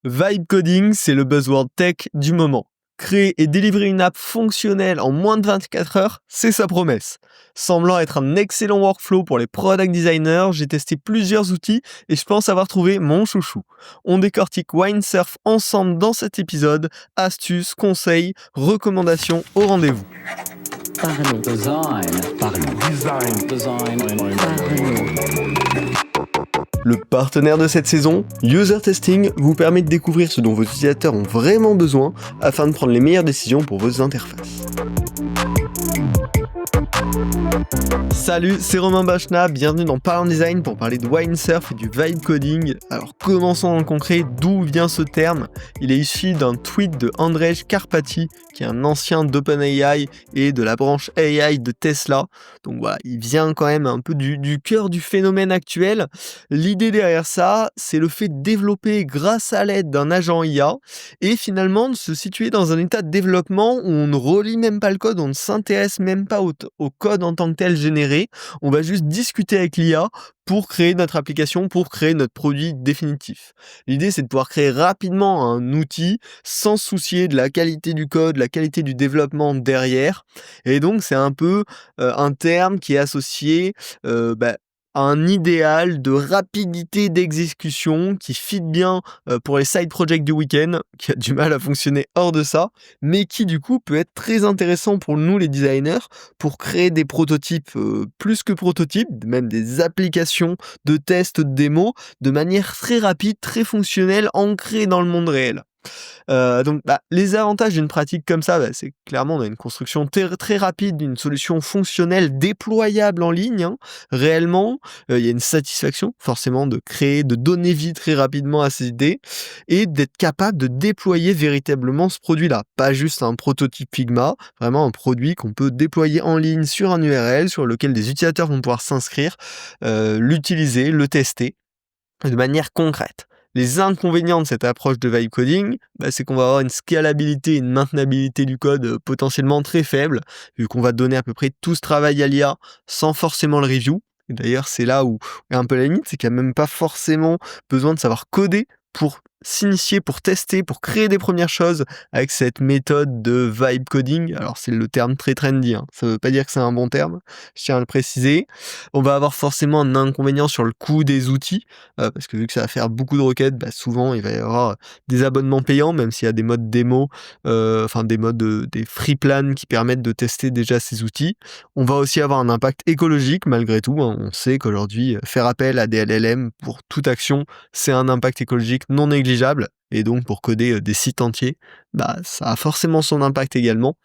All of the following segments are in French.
Vibe coding, c'est le buzzword tech du moment. Créer et délivrer une app fonctionnelle en moins de 24 heures, c'est sa promesse. Semblant être un excellent workflow pour les product designers, j'ai testé plusieurs outils et je pense avoir trouvé mon chouchou. On décortique Windsurf ensemble dans cet épisode. Astuces, conseils, recommandations au rendez-vous. Parlons design. Parlons design. Le partenaire de cette saison, User Testing, vous permet de découvrir ce dont vos utilisateurs ont vraiment besoin afin de prendre les meilleures décisions pour vos interfaces. Salut, c'est Romain Bachna, bienvenue dans Parlons Design pour parler de Windsurf et du vibe coding. Alors commençons dans le concret, d'où vient ce terme ? Il est issu d'un tweet de Andrej Karpathy, qui est un ancien d'OpenAI et de la branche AI de Tesla. Donc voilà, il vient quand même un peu du cœur du phénomène actuel. L'idée derrière ça, c'est le fait de développer grâce à l'aide d'un agent IA et finalement de se situer dans un état de développement où on ne relit même pas le code, on ne s'intéresse même pas au code en tant que tel généré. On va juste discuter avec l'IA pour créer notre application, pour créer notre produit définitif. L'idée, c'est de pouvoir créer rapidement un outil sans se soucier de la qualité du code, la qualité du développement derrière. Et donc, c'est un peu un terme qui est associé à un idéal de rapidité d'exécution qui fit bien pour les side projects du week-end, qui a du mal à fonctionner hors de ça, mais qui du coup peut être très intéressant pour nous les designers pour créer des prototypes, plus que prototypes, même des applications de tests, de démos, de manière très rapide, très fonctionnelle, ancrée dans le monde réel. Donc les avantages d'une pratique comme ça, c'est clairement on a une construction très rapide d'une solution fonctionnelle déployable en ligne, réellement. Il y a une satisfaction forcément de créer, de donner vie très rapidement à ces idées et d'être capable de déployer véritablement ce produit-là. Pas juste un prototype Figma, vraiment un produit qu'on peut déployer en ligne sur un URL sur lequel des utilisateurs vont pouvoir s'inscrire, l'utiliser, le tester de manière concrète. Les inconvénients de cette approche de vibe coding, c'est qu'on va avoir une scalabilité et une maintenabilité du code potentiellement très faible, vu qu'on va donner à peu près tout ce travail à l'IA sans forcément le review. Et d'ailleurs, c'est là où il y a un peu la limite, c'est qu'il n'y a même pas forcément besoin de savoir coder pour s'initier, pour tester, pour créer des premières choses avec cette méthode de vibe coding. Alors c'est le terme très trendy, ça veut pas dire que c'est un bon terme, je tiens à le préciser. On va avoir forcément un inconvénient sur le coût des outils, parce que vu que ça va faire beaucoup de requêtes, souvent il va y avoir des abonnements payants, même s'il y a des modes démo, des free plans qui permettent de tester déjà ces outils. On va aussi avoir un impact écologique malgré tout, on sait qu'aujourd'hui faire appel à des LLM pour toute action, c'est un impact écologique non négligeable, et donc pour coder des sites entiers, ça a forcément son impact également.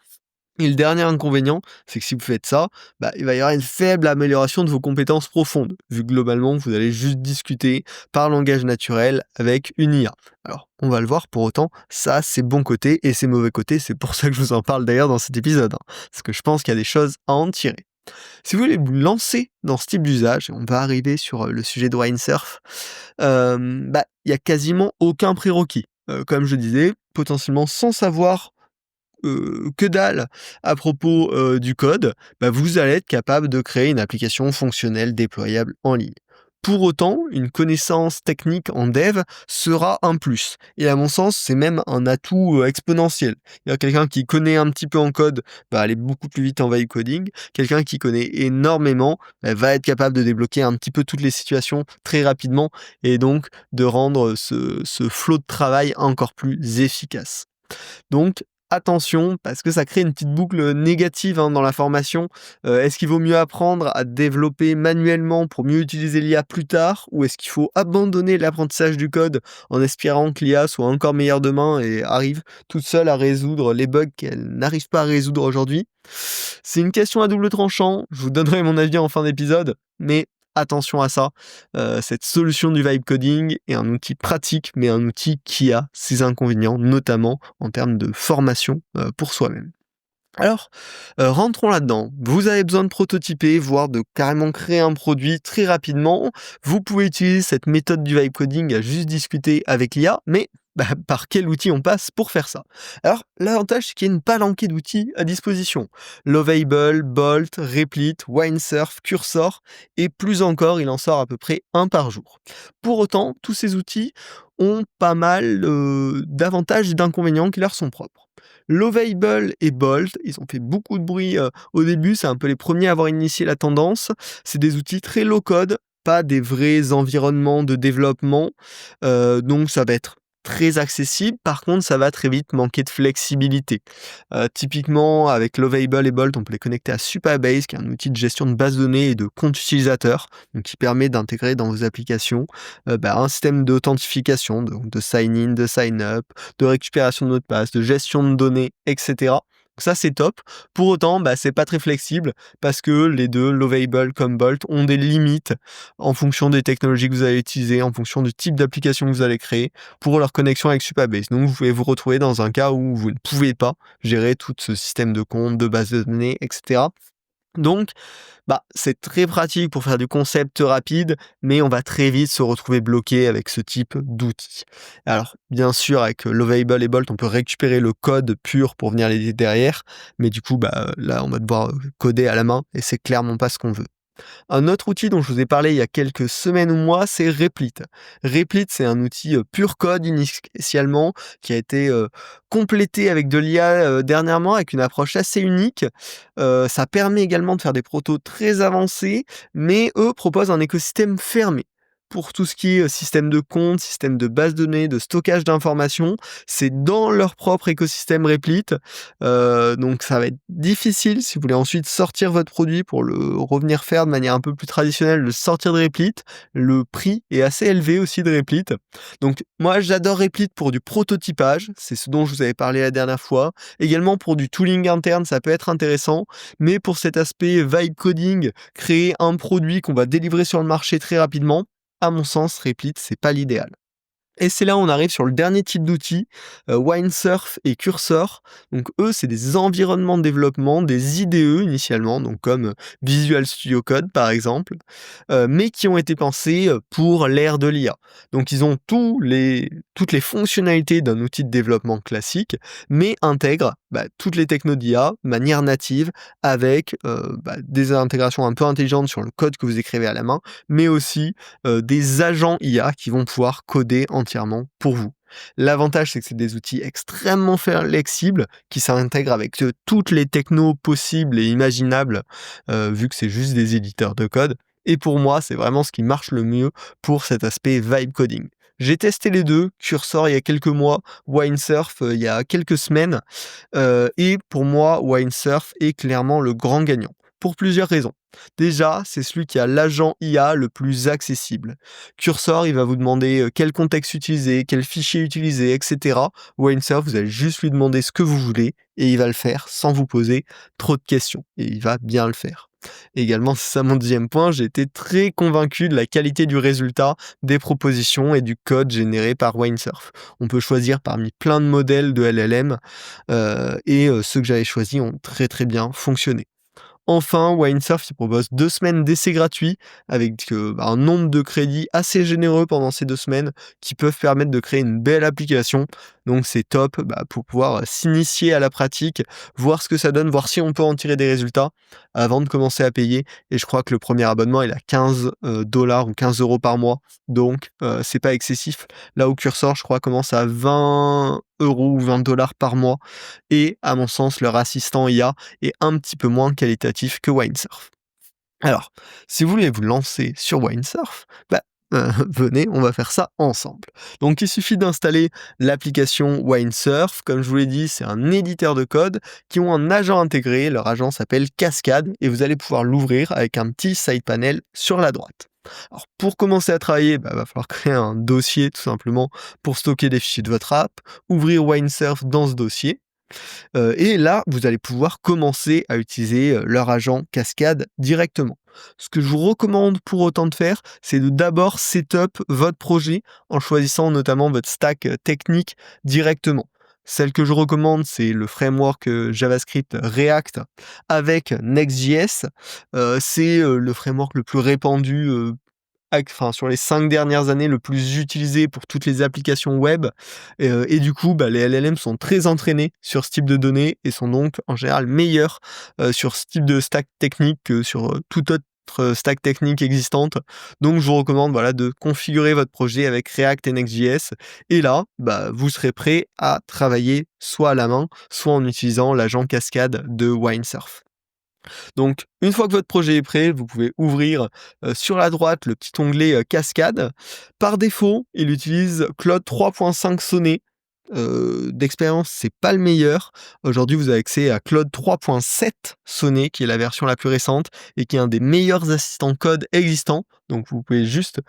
Et le dernier inconvénient, c'est que si vous faites ça, il va y avoir une faible amélioration de vos compétences profondes, vu que globalement vous allez juste discuter par langage naturel avec une IA. Alors, on va le voir, pour autant, ça c'est bon côté et c'est mauvais côté, c'est pour ça que je vous en parle d'ailleurs dans cet épisode, parce que je pense qu'il y a des choses à en tirer. Si vous voulez vous lancer dans ce type d'usage, on va arriver sur le sujet de Windsurf, il y a quasiment aucun prérequis. Comme je disais, potentiellement sans savoir que dalle à propos du code, vous allez être capable de créer une application fonctionnelle déployable en ligne. Pour autant, une connaissance technique en dev sera un plus. Et à mon sens, c'est même un atout exponentiel. Il y a quelqu'un qui connaît un petit peu en code va aller beaucoup plus vite en vibe coding. Quelqu'un qui connaît énormément va être capable de débloquer un petit peu toutes les situations très rapidement et donc de rendre ce flot de travail encore plus efficace. Donc, attention, parce que ça crée une petite boucle négative dans la formation. Est-ce qu'il vaut mieux apprendre à développer manuellement pour mieux utiliser l'IA plus tard, ou est-ce qu'il faut abandonner l'apprentissage du code en espérant que l'IA soit encore meilleure demain et arrive toute seule à résoudre les bugs qu'elle n'arrive pas à résoudre aujourd'hui ? C'est une question à double tranchant, je vous donnerai mon avis en fin d'épisode, mais attention à ça, cette solution du vibe coding est un outil pratique, mais un outil qui a ses inconvénients, notamment en termes de formation pour soi-même. Alors, rentrons là-dedans. Vous avez besoin de prototyper, voire de carrément créer un produit très rapidement. Vous pouvez utiliser cette méthode du vibe coding à juste discuter avec l'IA, mais par quel outil on passe pour faire ça. Alors, l'avantage, c'est qu'il y a une palanquée d'outils à disposition. Lovable, Bolt, Replit, Windsurf, Cursor, et plus encore, il en sort à peu près un par jour. Pour autant, tous ces outils ont pas mal d'avantages et d'inconvénients qui leur sont propres. Lovable et Bolt, ils ont fait beaucoup de bruit au début, c'est un peu les premiers à avoir initié la tendance. C'est des outils très low code, pas des vrais environnements de développement, donc ça va être très accessible. Par contre, ça va très vite manquer de flexibilité. Typiquement, avec Lovable et Bolt, on peut les connecter à Supabase, qui est un outil de gestion de base de données et de compte utilisateur, donc qui permet d'intégrer dans vos applications un système d'authentification, de sign-in, de sign-up, de récupération de mots de passe, de gestion de données, etc. Donc ça, c'est top. Pour autant, c'est pas très flexible parce que les deux, Lovable comme Bolt, ont des limites en fonction des technologies que vous allez utiliser, en fonction du type d'application que vous allez créer pour leur connexion avec Supabase. Donc, vous pouvez vous retrouver dans un cas où vous ne pouvez pas gérer tout ce système de compte, de base de données, etc. Donc, c'est très pratique pour faire du concept rapide, mais on va très vite se retrouver bloqué avec ce type d'outils. Alors, bien sûr, avec Lovable et Bolt, on peut récupérer le code pur pour venir l'aider derrière, mais du coup, là, on va devoir coder à la main et c'est clairement pas ce qu'on veut. Un autre outil dont je vous ai parlé il y a quelques semaines ou mois, c'est Replit. Replit, c'est un outil pur code initialement qui a été complété avec de l'IA dernièrement avec une approche assez unique. Ça permet également de faire des protos très avancés, mais eux proposent un écosystème fermé. Pour tout ce qui est système de compte, système de base de données, de stockage d'informations, c'est dans leur propre écosystème Replit. Donc ça va être difficile si vous voulez ensuite sortir votre produit pour le revenir faire de manière un peu plus traditionnelle, le sortir de Replit. Le prix est assez élevé aussi de Replit. Donc moi j'adore Replit pour du prototypage, c'est ce dont je vous avais parlé la dernière fois. Également pour du tooling interne, ça peut être intéressant, mais pour cet aspect vibe coding, créer un produit qu'on va délivrer sur le marché très rapidement, à mon sens, Replit, c'est pas l'idéal. Et c'est là où on arrive sur le dernier type d'outils, Windsurf et Cursor. Donc eux, c'est des environnements de développement, des IDE initialement, donc comme Visual Studio Code par exemple, mais qui ont été pensés pour l'ère de l'IA. Donc ils ont toutes les fonctionnalités d'un outil de développement classique, mais intègrent toutes les technos d'IA de manière native, avec des intégrations un peu intelligentes sur le code que vous écrivez à la main, mais aussi des agents IA qui vont pouvoir coder entièrement pour vous. L'avantage, c'est que c'est des outils extrêmement flexibles qui s'intègrent avec toutes les technos possibles et imaginables, vu que c'est juste des éditeurs de code. Et pour moi, c'est vraiment ce qui marche le mieux pour cet aspect vibe coding. J'ai testé les deux, Cursor il y a quelques mois, Windsurf il y a quelques semaines, et pour moi, Windsurf est clairement le grand gagnant, pour plusieurs raisons. Déjà, c'est celui qui a l'agent IA le plus accessible. Cursor, il va vous demander quel contexte utiliser, quel fichier utiliser, etc. Windsurf, vous allez juste lui demander ce que vous voulez et il va le faire sans vous poser trop de questions. Et il va bien le faire. Également, c'est ça mon deuxième point, j'ai été très convaincu de la qualité du résultat, des propositions et du code généré par Windsurf. On peut choisir parmi plein de modèles de LLM et ceux que j'avais choisis ont très très bien fonctionné. Enfin, Windsurf propose 2 semaines d'essai gratuit avec un nombre de crédits assez généreux pendant ces 2 semaines qui peuvent permettre de créer une belle application. Donc c'est top pour pouvoir s'initier à la pratique, voir ce que ça donne, voir si on peut en tirer des résultats avant de commencer à payer. Et je crois que le premier abonnement il est à 15 dollars ou 15 euros par mois. Donc c'est pas excessif. Là où Cursor, je crois, commence à 20 euros ou 20 dollars par mois. Et à mon sens, leur assistant IA est un petit peu moins qualitatif que Windsurf. Alors, si vous voulez vous lancer sur Windsurf, venez, on va faire ça ensemble. Donc il suffit d'installer l'application Windsurf. Comme je vous l'ai dit, c'est un éditeur de code qui ont un agent intégré. Leur agent s'appelle Cascade et vous allez pouvoir l'ouvrir avec un petit side panel sur la droite. Alors pour commencer à travailler, va falloir créer un dossier tout simplement pour stocker les fichiers de votre app, ouvrir Windsurf dans ce dossier. Et là, vous allez pouvoir commencer à utiliser leur agent Cascade directement. Ce que je vous recommande pour autant de faire, c'est de d'abord setup votre projet en choisissant notamment votre stack technique directement. Celle que je recommande, c'est le framework JavaScript React avec Next.js. C'est le framework le plus répandu sur les 5 dernières années, le plus utilisé pour toutes les applications web. Et du coup, les LLM sont très entraînés sur ce type de données et sont donc en général meilleurs sur ce type de stack technique que sur toute autre stack technique existante. Donc je vous recommande de configurer votre projet avec React et Next.js et là, vous serez prêt à travailler soit à la main, soit en utilisant l'agent Cascade de Windsurf. Donc, une fois que votre projet est prêt, vous pouvez ouvrir sur la droite le petit onglet Cascade. Par défaut, il utilise Claude 3.5 Sonnet. D'expérience, c'est pas le meilleur. Aujourd'hui, vous avez accès à Claude 3.7 Sonnet, qui est la version la plus récente et qui est un des meilleurs assistants code existants. Donc, vous pouvez juste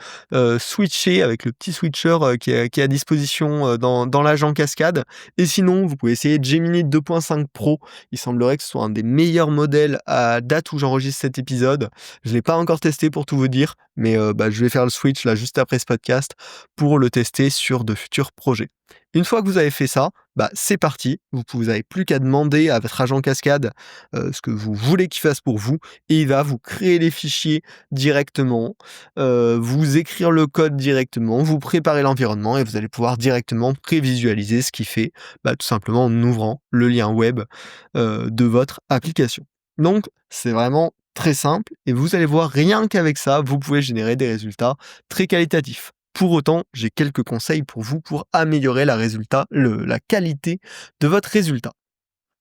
switcher avec le petit switcher qui est à disposition dans l'agent Cascade. Et sinon, vous pouvez essayer Gemini 2.5 Pro. Il semblerait que ce soit un des meilleurs modèles à date où j'enregistre cet épisode. Je ne l'ai pas encore testé pour tout vous dire, mais je vais faire le switch là juste après ce podcast pour le tester sur de futurs projets. Une fois que vous avez fait ça, c'est parti. Vous n'avez plus qu'à demander à votre agent Cascade ce que vous voulez qu'il fasse pour vous et il va vous créer les fichiers directement, vous écrire le code directement, vous préparer l'environnement et vous allez pouvoir directement prévisualiser ce qu'il fait, tout simplement en ouvrant le lien web de votre application. Donc, c'est vraiment très simple et vous allez voir, rien qu'avec ça, vous pouvez générer des résultats très qualitatifs. Pour autant, j'ai quelques conseils pour vous pour améliorer la qualité de votre résultat.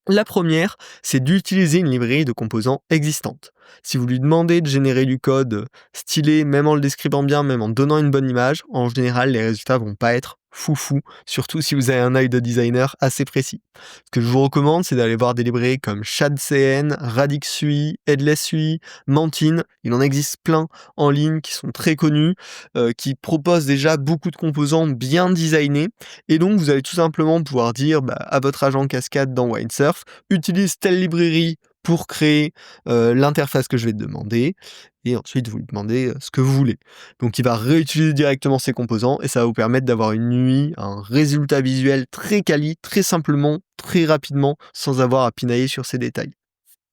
La première, c'est d'utiliser une librairie de composants existante. Si vous lui demandez de générer du code stylé, même en le décrivant bien, même en donnant une bonne image, en général, les résultats vont pas être foufou, surtout si vous avez un œil de designer assez précis. Ce que je vous recommande, c'est d'aller voir des librairies comme ShadCN, RadixUI, HeadlessUI, Mantine. Il en existe plein en ligne qui sont très connus, qui proposent déjà beaucoup de composants bien designés. Et donc, vous allez tout simplement pouvoir dire à votre agent Cascade dans Windsurf, utilise telle librairie pour créer l'interface que je vais te demander, et ensuite vous lui demandez ce que vous voulez. Donc il va réutiliser directement ces composants, et ça va vous permettre d'avoir une UI, un résultat visuel très quali, très simplement, très rapidement, sans avoir à pinailler sur ces détails.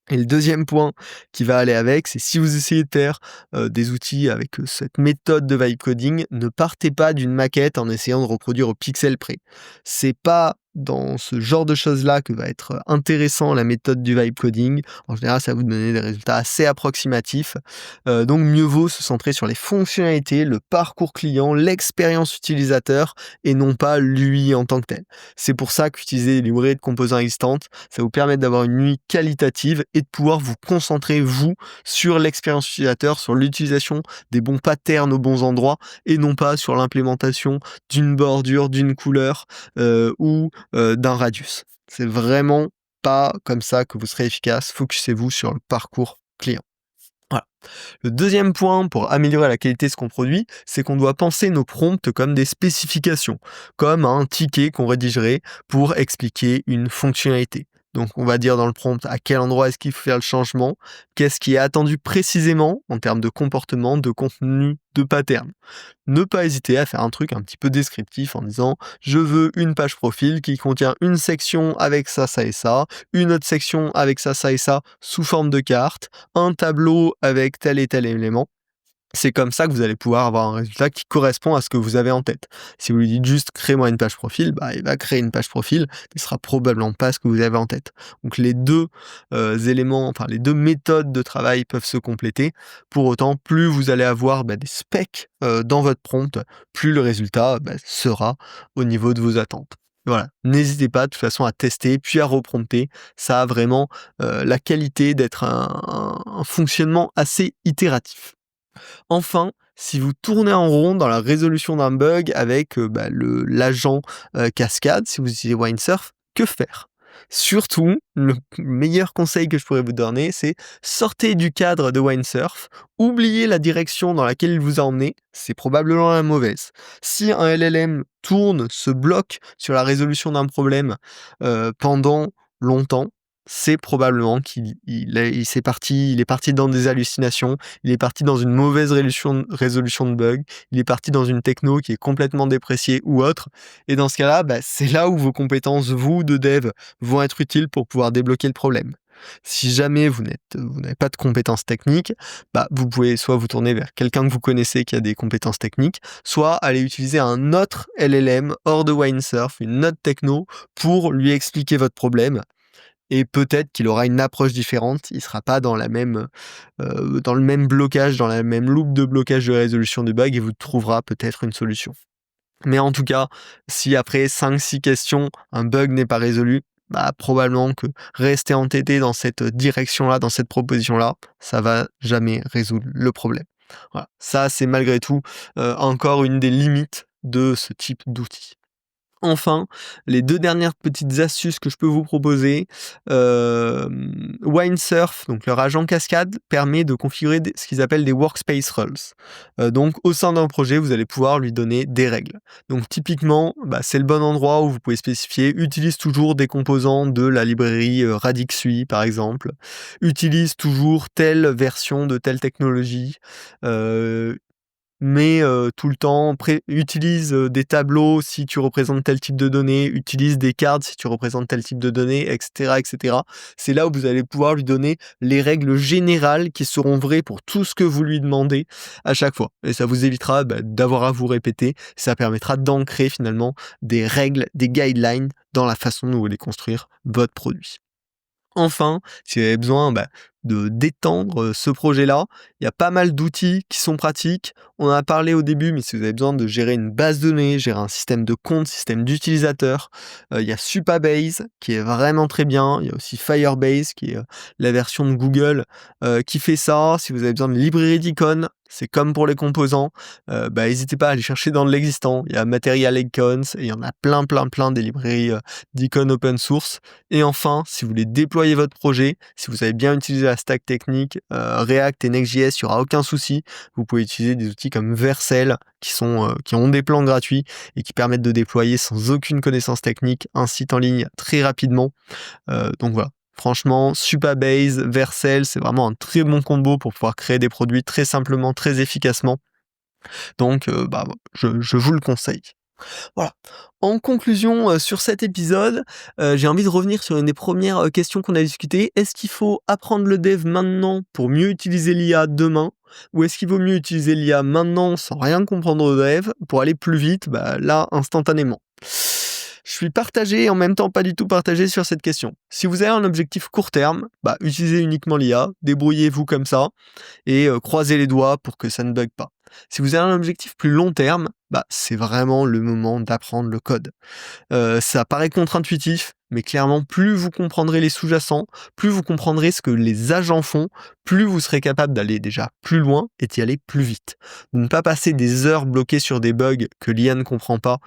Et le deuxième point qui va aller avec, c'est si vous essayez de faire des outils avec cette méthode de vibe coding, ne partez pas d'une maquette en essayant de reproduire au pixel près. C'est pas dans ce genre de choses-là que va être intéressant la méthode du vibe coding. En général, ça va vous donner des résultats assez approximatifs. Donc mieux vaut se centrer sur les fonctionnalités, le parcours client, l'expérience utilisateur et non pas l'UI en tant que tel. C'est pour ça qu'utiliser des librairies de composants existantes, ça vous permet d'avoir une UI qualitative et de pouvoir vous concentrer, vous, sur l'expérience utilisateur, sur l'utilisation des bons patterns aux bons endroits et non pas sur l'implémentation d'une bordure, d'une couleur ou d'un radius. C'est vraiment pas comme ça que vous serez efficace. Focussez-vous sur le parcours client. Voilà. Le deuxième point pour améliorer la qualité de ce qu'on produit, c'est qu'on doit penser nos prompts comme des spécifications, comme un ticket qu'on rédigerait pour expliquer une fonctionnalité. Donc on va dire dans le prompt à quel endroit est-ce qu'il faut faire le changement, qu'est-ce qui est attendu précisément en termes de comportement, de contenu, de pattern. Ne pas hésiter à faire un truc un petit peu descriptif en disant je veux une page profil qui contient une section avec ça, ça et ça, une autre section avec ça, ça et ça sous forme de carte, un tableau avec tel et tel élément. C'est comme ça que vous allez pouvoir avoir un résultat qui correspond à ce que vous avez en tête. Si vous lui dites juste crée-moi une page profil, il va créer une page profil, mais ce sera probablement pas ce que vous avez en tête. Donc les deux les deux méthodes de travail peuvent se compléter. Pour autant, plus vous allez avoir des specs dans votre prompt, plus le résultat sera au niveau de vos attentes. Voilà, n'hésitez pas de toute façon à tester puis à reprompter. Ça a vraiment la qualité d'être un fonctionnement assez itératif. Enfin, si vous tournez en rond dans la résolution d'un bug avec l'agent Cascade, si vous utilisez Windsurf, que faire? Surtout, le meilleur conseil que je pourrais vous donner, c'est sortez du cadre de Windsurf, oubliez la direction dans laquelle il vous a emmené, c'est probablement la mauvaise. Si un LLM se bloque sur la résolution d'un problème pendant longtemps, c'est probablement qu'il est parti dans des hallucinations, il est parti dans une mauvaise résolution de bug, il est parti dans une techno qui est complètement dépréciée ou autre. Et dans ce cas-là, c'est là où vos compétences, vous, de dev, vont être utiles pour pouvoir débloquer le problème. Si jamais vous n'avez pas de compétences techniques, vous pouvez soit vous tourner vers quelqu'un que vous connaissez qui a des compétences techniques, soit aller utiliser un autre LLM hors de Winesurf, une autre techno, pour lui expliquer votre problème. Et peut-être qu'il aura une approche différente, il sera pas dans le même blocage, dans la même loupe de blocage de résolution du bug, et vous trouvera peut-être une solution. Mais en tout cas, si après 5-6 questions, un bug n'est pas résolu, probablement que rester entêté dans cette direction-là, dans cette proposition-là, ça va jamais résoudre le problème. Voilà. Ça, c'est malgré tout encore une des limites de ce type d'outil. Enfin, les 2 dernières petites astuces que je peux vous proposer, Winesurf, donc leur agent cascade, permet de configurer ce qu'ils appellent des workspace rules. Donc au sein d'un projet, vous allez pouvoir lui donner des règles. Donc typiquement, c'est le bon endroit où vous pouvez spécifier: utilise toujours des composants de la librairie Radix UI par exemple, utilise toujours telle version de telle technologie, mais tout le temps utilise des tableaux si tu représentes tel type de données, utilise des cards si tu représentes tel type de données, et cetera, et cetera. C'est là où vous allez pouvoir lui donner les règles générales qui seront vraies pour tout ce que vous lui demandez à chaque fois. Et ça vous évitera d'avoir à vous répéter. Ça permettra d'ancrer finalement des règles, des guidelines dans la façon dont vous allez construire votre produit. Enfin, si vous avez besoin d'étendre ce projet-là, il y a pas mal d'outils qui sont pratiques. On en a parlé au début, mais si vous avez besoin de gérer une base de données, gérer un système de compte, système d'utilisateurs, il y a Supabase qui est vraiment très bien. Il y a aussi Firebase qui est la version de Google qui fait ça. Si vous avez besoin de librairie d'icônes, c'est comme pour les composants, n'hésitez pas à aller chercher dans l'existant. Il y a Material Icons et il y en a plein des librairies d'icônes open source. Et enfin, si vous voulez déployer votre projet, si vous avez bien utilisé la stack technique React et Next.js, il n'y aura aucun souci. Vous pouvez utiliser des outils comme Vercel qui ont des plans gratuits et qui permettent de déployer sans aucune connaissance technique un site en ligne très rapidement. Donc voilà. Franchement, Supabase, Vercel, c'est vraiment un très bon combo pour pouvoir créer des produits très simplement, très efficacement. Donc, je vous le conseille. Voilà. En conclusion, sur cet épisode, j'ai envie de revenir sur une des premières questions qu'on a discutées. Est-ce qu'il faut apprendre le dev maintenant pour mieux utiliser l'IA demain? Ou est-ce qu'il vaut mieux utiliser l'IA maintenant sans rien comprendre au dev pour aller plus vite, là, instantanément? Je suis partagé et en même temps pas du tout partagé sur cette question. Si vous avez un objectif court terme, utilisez uniquement l'IA, débrouillez-vous comme ça et croisez les doigts pour que ça ne bug pas. Si vous avez un objectif plus long terme, c'est vraiment le moment d'apprendre le code. Ça paraît contre-intuitif, mais clairement, plus vous comprendrez les sous-jacents, plus vous comprendrez ce que les agents font, plus vous serez capable d'aller déjà plus loin et d'y aller plus vite. De ne pas passer des heures bloquées sur des bugs que l'IA ne comprend pas,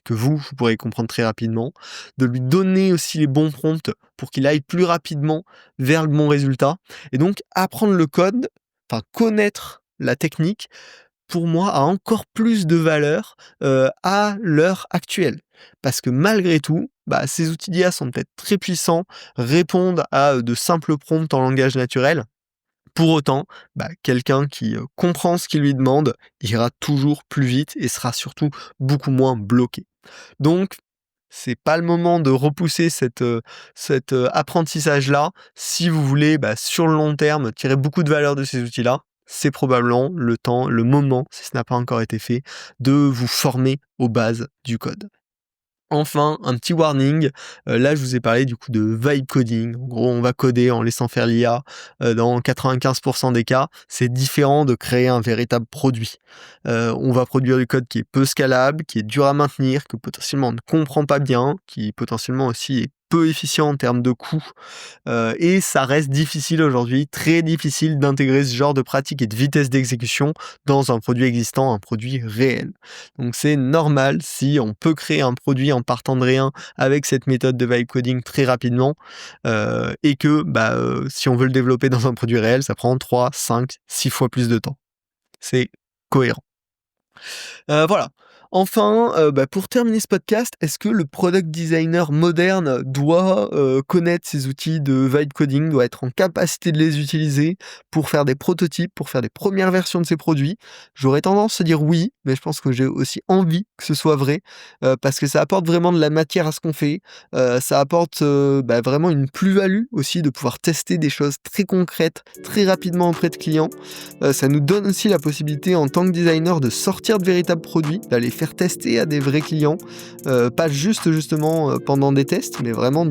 que vous pourrez comprendre très rapidement, de lui donner aussi les bons prompts pour qu'il aille plus rapidement vers le bon résultat. Et donc, apprendre le code, connaître la technique, pour moi, a encore plus de valeur à l'heure actuelle. Parce que malgré tout, ces outils d'IA sont peut-être très puissants, répondent à de simples prompts en langage naturel. Pour autant, quelqu'un qui comprend ce qu'il lui demande ira toujours plus vite et sera surtout beaucoup moins bloqué. Donc, c'est pas le moment de repousser cet apprentissage-là. Si vous voulez, sur le long terme, tirer beaucoup de valeur de ces outils-là, c'est probablement le moment, si ce n'a pas encore été fait, de vous former aux bases du code. Enfin, un petit warning, là je vous ai parlé du coup de vibe coding. En gros, on va coder en laissant faire l'IA dans 95% des cas. C'est différent de créer un véritable produit. On va produire du code qui est peu scalable, qui est dur à maintenir, que potentiellement on ne comprend pas bien, qui potentiellement aussi est peu efficient en termes de coût. Et ça reste difficile aujourd'hui, très difficile d'intégrer ce genre de pratique et de vitesse d'exécution dans un produit existant, un produit réel. Donc c'est normal si on peut créer un produit en partant de rien avec cette méthode de vibe coding très rapidement et que si on veut le développer dans un produit réel, ça prend 3, 5, 6 fois plus de temps. C'est cohérent. Voilà. Enfin, pour terminer ce podcast, est-ce que le product designer moderne doit connaître ces outils de vibe coding, doit être en capacité de les utiliser pour faire des prototypes, pour faire des premières versions de ses produits? J'aurais tendance à dire oui, mais je pense que j'ai aussi envie que ce soit vrai, parce que ça apporte vraiment de la matière à ce qu'on fait. Ça apporte, vraiment une plus-value aussi de pouvoir tester des choses très concrètes, très rapidement auprès de clients. Ça nous donne aussi la possibilité en tant que designer de sortir de véritables produits, d'aller faire tester à des vrais clients, pas juste justement pendant des tests, mais vraiment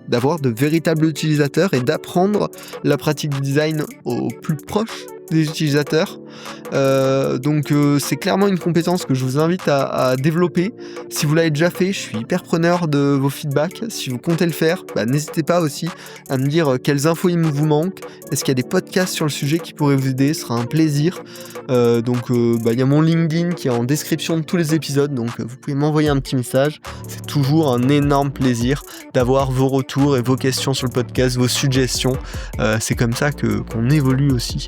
d'avoir de véritables utilisateurs et d'apprendre la pratique du design au plus proche des utilisateurs. Donc c'est clairement une compétence que je vous invite à développer. Si vous l'avez déjà fait, je suis hyper preneur de vos feedbacks. Si vous comptez le faire, n'hésitez pas aussi à me dire quelles infos il vous manque. Est-ce qu'il y a des podcasts sur le sujet qui pourraient vous aider? Ce sera un plaisir. Il y a mon LinkedIn qui est en description de tous les épisodes, donc vous pouvez m'envoyer un petit message. C'est toujours un énorme plaisir d'avoir vos retours et vos questions sur le podcast, vos suggestions. C'est comme ça qu'on évolue aussi.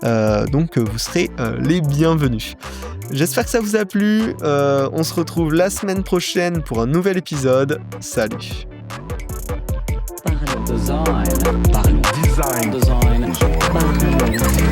Donc vous serez les bienvenus. J'espère que ça vous a plu. On se retrouve la semaine prochaine pour un nouvel épisode. Salut. Parlons design. Parlons design. Design. Parlons design.